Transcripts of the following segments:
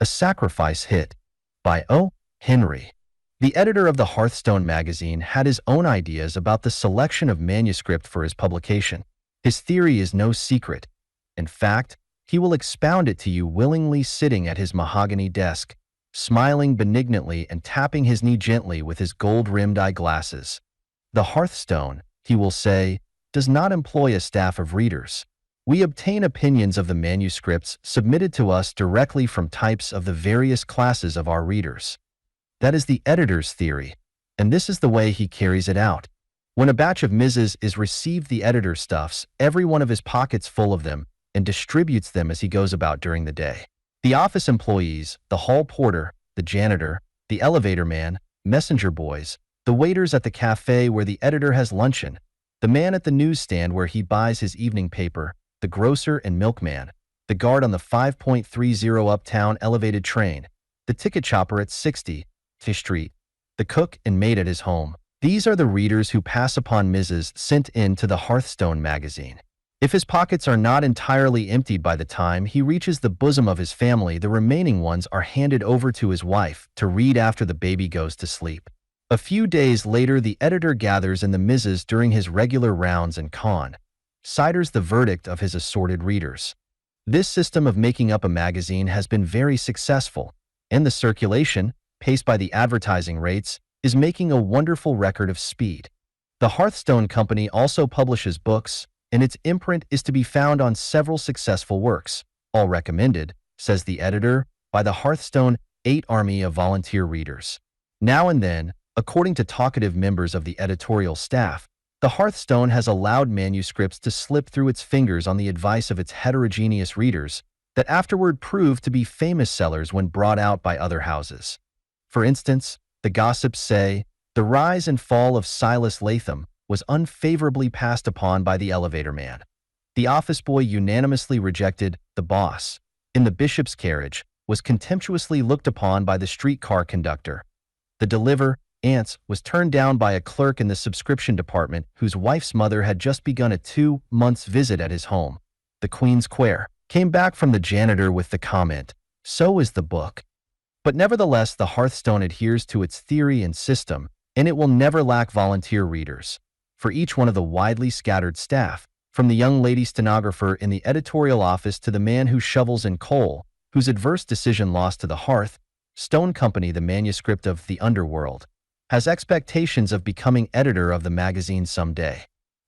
A Sacrifice Hit by O. Henry. The editor of the Hearthstone magazine had his own ideas about the selection of manuscript for his publication. His theory is no secret. In fact, he will expound it to you willingly sitting at his mahogany desk, smiling benignantly and tapping his knee gently with his gold-rimmed eyeglasses. The Hearthstone, he will say, does not employ a staff of readers. We obtain opinions of the manuscripts submitted to us directly from types of the various classes of our readers. That is the editor's theory, and this is the way he carries it out. When a batch of Mrs. is received, the editor stuffs every one of his pockets full of them and distributes them as he goes about during the day. The office employees, the hall porter, the janitor, the elevator man, messenger boys, the waiters at the cafe where the editor has luncheon, the man at the newsstand where he buys his evening paper, the grocer and milkman, the guard on the 5.30 uptown elevated train, the ticket chopper at 60th Street, the cook and maid at his home. These are the readers who pass upon Mrs. sent in to the Hearthstone magazine. If his pockets are not entirely emptied by the time he reaches the bosom of his family, the remaining ones are handed over to his wife to read after the baby goes to sleep. A few days later, the editor gathers in the Mrs. during his regular rounds and considers the verdict of his assorted readers. This system of making up a magazine has been very successful, and the circulation, paced by the advertising rates, is making a wonderful record of speed. The Hearthstone Company also publishes books, and its imprint is to be found on several successful works, all recommended, says the editor, by the Hearthstone 8 army of volunteer readers. Now and then, according to talkative members of the editorial staff, the Hearthstone has allowed manuscripts to slip through its fingers on the advice of its heterogeneous readers that afterward proved to be famous sellers when brought out by other houses. For instance, the gossips say, the rise and fall of Silas Latham was unfavorably passed upon by the elevator man. The office boy unanimously rejected the boss. In the bishop's carriage, was contemptuously looked upon by the streetcar conductor. The deliver-ance was turned down by a clerk in the subscription department whose wife's mother had just begun a 2-month visit at his home. The Queen's Quare came back from the janitor with the comment, "So is the book." But nevertheless, the Hearthstone adheres to its theory and system, and it will never lack volunteer readers. For each one of the widely scattered staff, from the young lady stenographer in the editorial office to the man who shovels in coal, whose adverse decision lost to the Hearthstone Company the manuscript of The Underworld, has expectations of becoming editor of the magazine someday.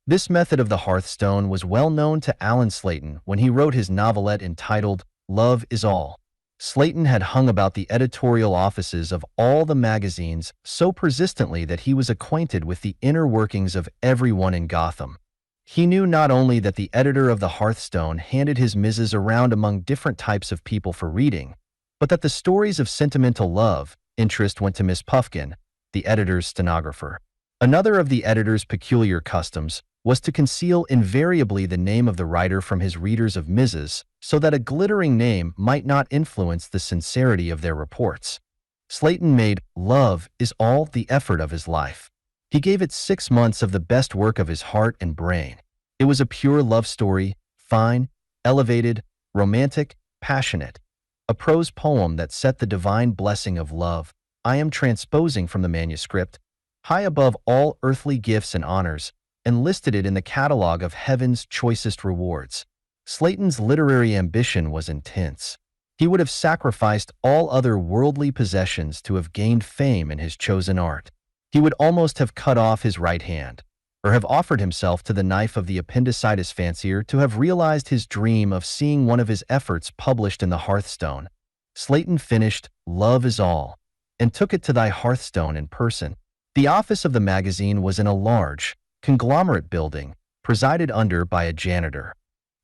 This method of the Hearthstone was well known to Allen Slayton when he wrote his novelette entitled Love Is All. Slayton had hung about the editorial offices of all the magazines so persistently that he was acquainted with the inner workings of everyone in Gotham. He knew not only that the editor of the Hearthstone handed his Mrs. around among different types of people for reading, but that the stories of sentimental love interest went to Miss Puffkin, the editor's stenographer. Another of the editor's peculiar customs was to conceal invariably the name of the writer from his readers of Mrs., so that a glittering name might not influence the sincerity of their reports. Slayton made Love Is All the effort of his life. He gave it 6 months of the best work of his heart and brain. It was a pure love story, fine, elevated, romantic, passionate. A prose poem that set the divine blessing of love, I am transposing from the manuscript, high above all earthly gifts and honors, and listed it in the catalogue of heaven's choicest rewards. Slayton's literary ambition was intense. He would have sacrificed all other worldly possessions to have gained fame in his chosen art. He would almost have cut off his right hand, or have offered himself to the knife of the appendicitis fancier to have realized his dream of seeing one of his efforts published in the Hearthstone. Slayton finished Love Is All, and took it to thy Hearthstone in person. The office of the magazine was in a large, conglomerate building, presided under by a janitor.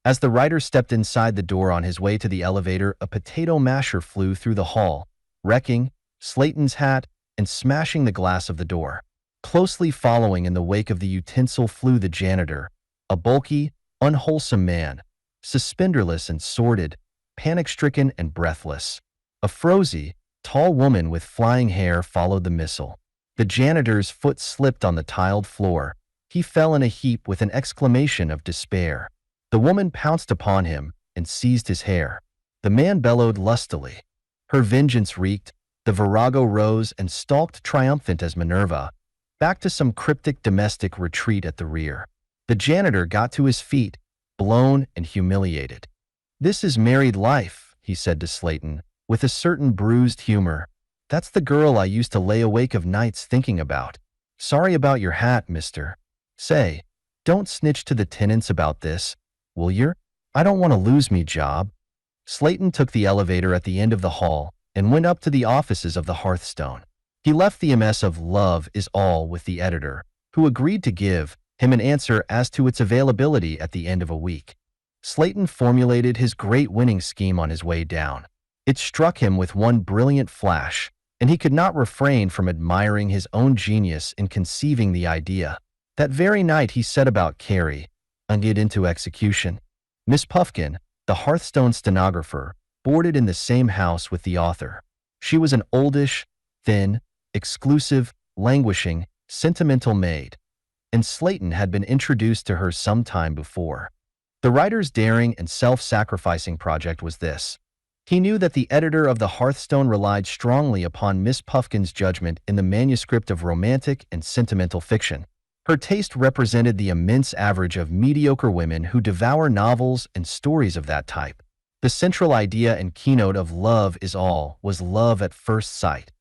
As the writer stepped inside the door on his way to the elevator, a potato masher flew through the hall, wrecking Slayton's hat and smashing the glass of the door. Closely following in the wake of the utensil flew the janitor, a bulky, unwholesome man, suspenderless and sordid, panic-stricken and breathless. A frowsy, tall woman with flying hair followed the missile. The janitor's foot slipped on the tiled floor. He fell in a heap with an exclamation of despair. The woman pounced upon him and seized his hair. The man bellowed lustily. Her vengeance wreaked, the virago rose and stalked triumphant as Minerva, back to some cryptic domestic retreat at the rear. The janitor got to his feet, blown and humiliated. "This is married life," he said to Slayton, with a certain bruised humor. "That's the girl I used to lay awake of nights thinking about. Sorry about your hat, mister. Say, don't snitch to the tenants about this, will yer? I don't want to lose me job." Slayton took the elevator at the end of the hall and went up to the offices of the Hearthstone. He left the MS of Love is All with the editor, who agreed to give him an answer as to its availability at the end of a week. Slayton formulated his great winning scheme on his way down. It struck him with one brilliant flash, and he could not refrain from admiring his own genius in conceiving the idea. That very night he set about carrying it into execution. Miss Puffkin, the Hearthstone stenographer, boarded in the same house with the author. She was an oldish, thin, exclusive, languishing, sentimental maid, and Slayton had been introduced to her some time before. The writer's daring and self-sacrificing project was this. He knew that the editor of the Hearthstone relied strongly upon Miss Puffkin's judgment in the manuscript of romantic and sentimental fiction. Her taste represented the immense average of mediocre women who devour novels and stories of that type. The central idea and keynote of Love is All was love at first sight.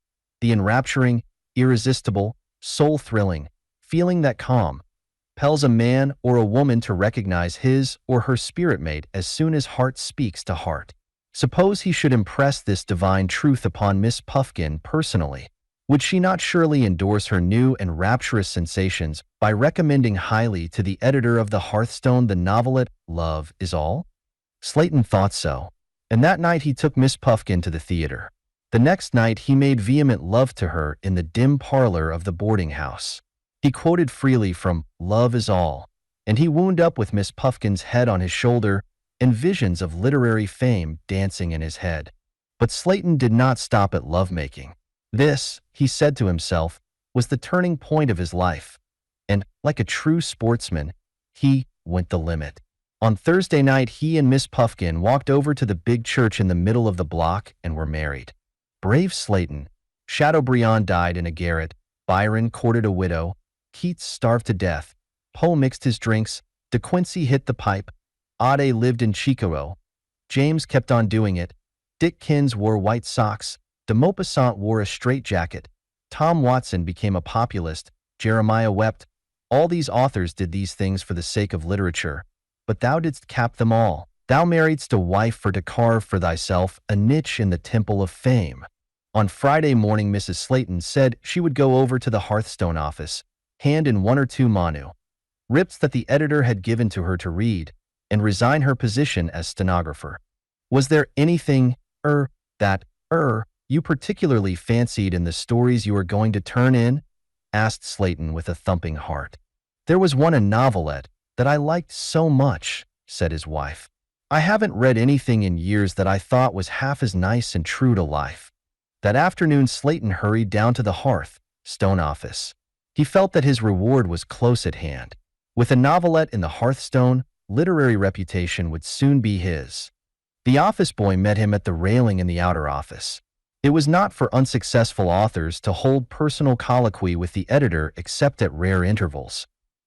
The enrapturing, irresistible, soul-thrilling feeling that compels a man or a woman to recognize his or her spirit mate as soon as heart speaks to heart. Suppose he should impress this divine truth upon Miss Puffkin personally. Would she not surely endorse her new and rapturous sensations by recommending highly to the editor of the Hearthstone the novelette Love is All? Slayton thought so, and that night he took Miss Puffkin to the theater. The next night he made vehement love to her in the dim parlor of the boarding house. He quoted freely from Love is All, and he wound up with Miss Puffkin's head on his shoulder and visions of literary fame dancing in his head. But Slayton did not stop at lovemaking. This, he said to himself, was the turning point of his life, and, like a true sportsman, he went the limit. On Thursday night he and Miss Puffkin walked over to the big church in the middle of the block and were married. Brave Slayton. Chateaubriand died in a garret, Byron courted a widow, Keats starved to death, Poe mixed his drinks, De Quincey hit the pipe, Ade lived in Chicago, James kept on doing it, Dickens wore white socks, de Maupassant wore a straitjacket, Tom Watson became a populist, Jeremiah wept. All these authors did these things for the sake of literature, but thou didst cap them all. Thou marriedst a wife for to carve for thyself a niche in the temple of fame. On Friday morning Mrs. Slayton said she would go over to the Hearthstone office, hand in one or two manuscripts that the editor had given to her to read, and resign her position as stenographer. Was there anything, that you particularly fancied in the stories you were going to turn in? Asked Slayton with a thumping heart. There was one, a novelette, that I liked so much, said his wife. I haven't read anything in years that I thought was half as nice and true to life. That afternoon Slayton hurried down to the Hearthstone office. He felt that his reward was close at hand. With a novelette in the Hearthstone, literary reputation would soon be his. The office boy met him at the railing in the outer office. It was not for unsuccessful authors to hold personal colloquy with the editor except at rare intervals.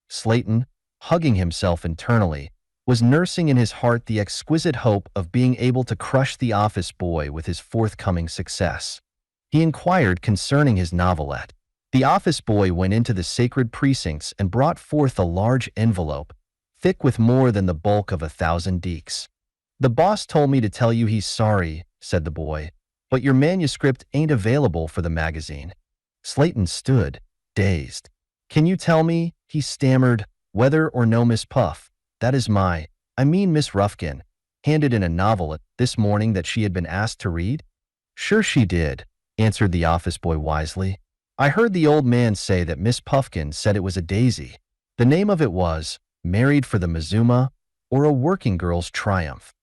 Slayton, hugging himself internally, was nursing in his heart the exquisite hope of being able to crush the office boy with his forthcoming success. He inquired concerning his novelette. The office boy went into the sacred precincts and brought forth a large envelope, thick with more than the bulk of 1,000 deeks. The boss told me to tell you he's sorry, said the boy, but your manuscript ain't available for the magazine. Slayton stood, dazed. Can you tell me, he stammered, whether or no Miss Puff, that is Miss Ruffkin, handed in a novelette this morning that she had been asked to read? Sure she did, answered the office boy wisely. I heard the old man say that Miss Puffkin said it was a daisy. The name of it was Married for the Mazuma, or A Working Girl's Triumph.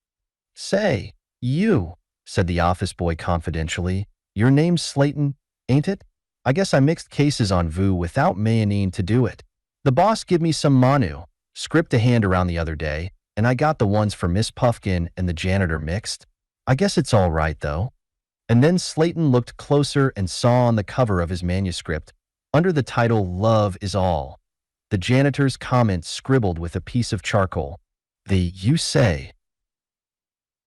Say, you, said the office boy confidentially, your name's Slayton, ain't it? I guess I mixed cases on VU without mayonnaise to do it. The boss give me some script to hand around the other day, and I got the ones for Miss Puffkin and the janitor mixed. I guess it's all right, though. And then Slayton looked closer and saw on the cover of his manuscript, under the title Love is All, the janitor's comment scribbled with a piece of charcoal. The "You say"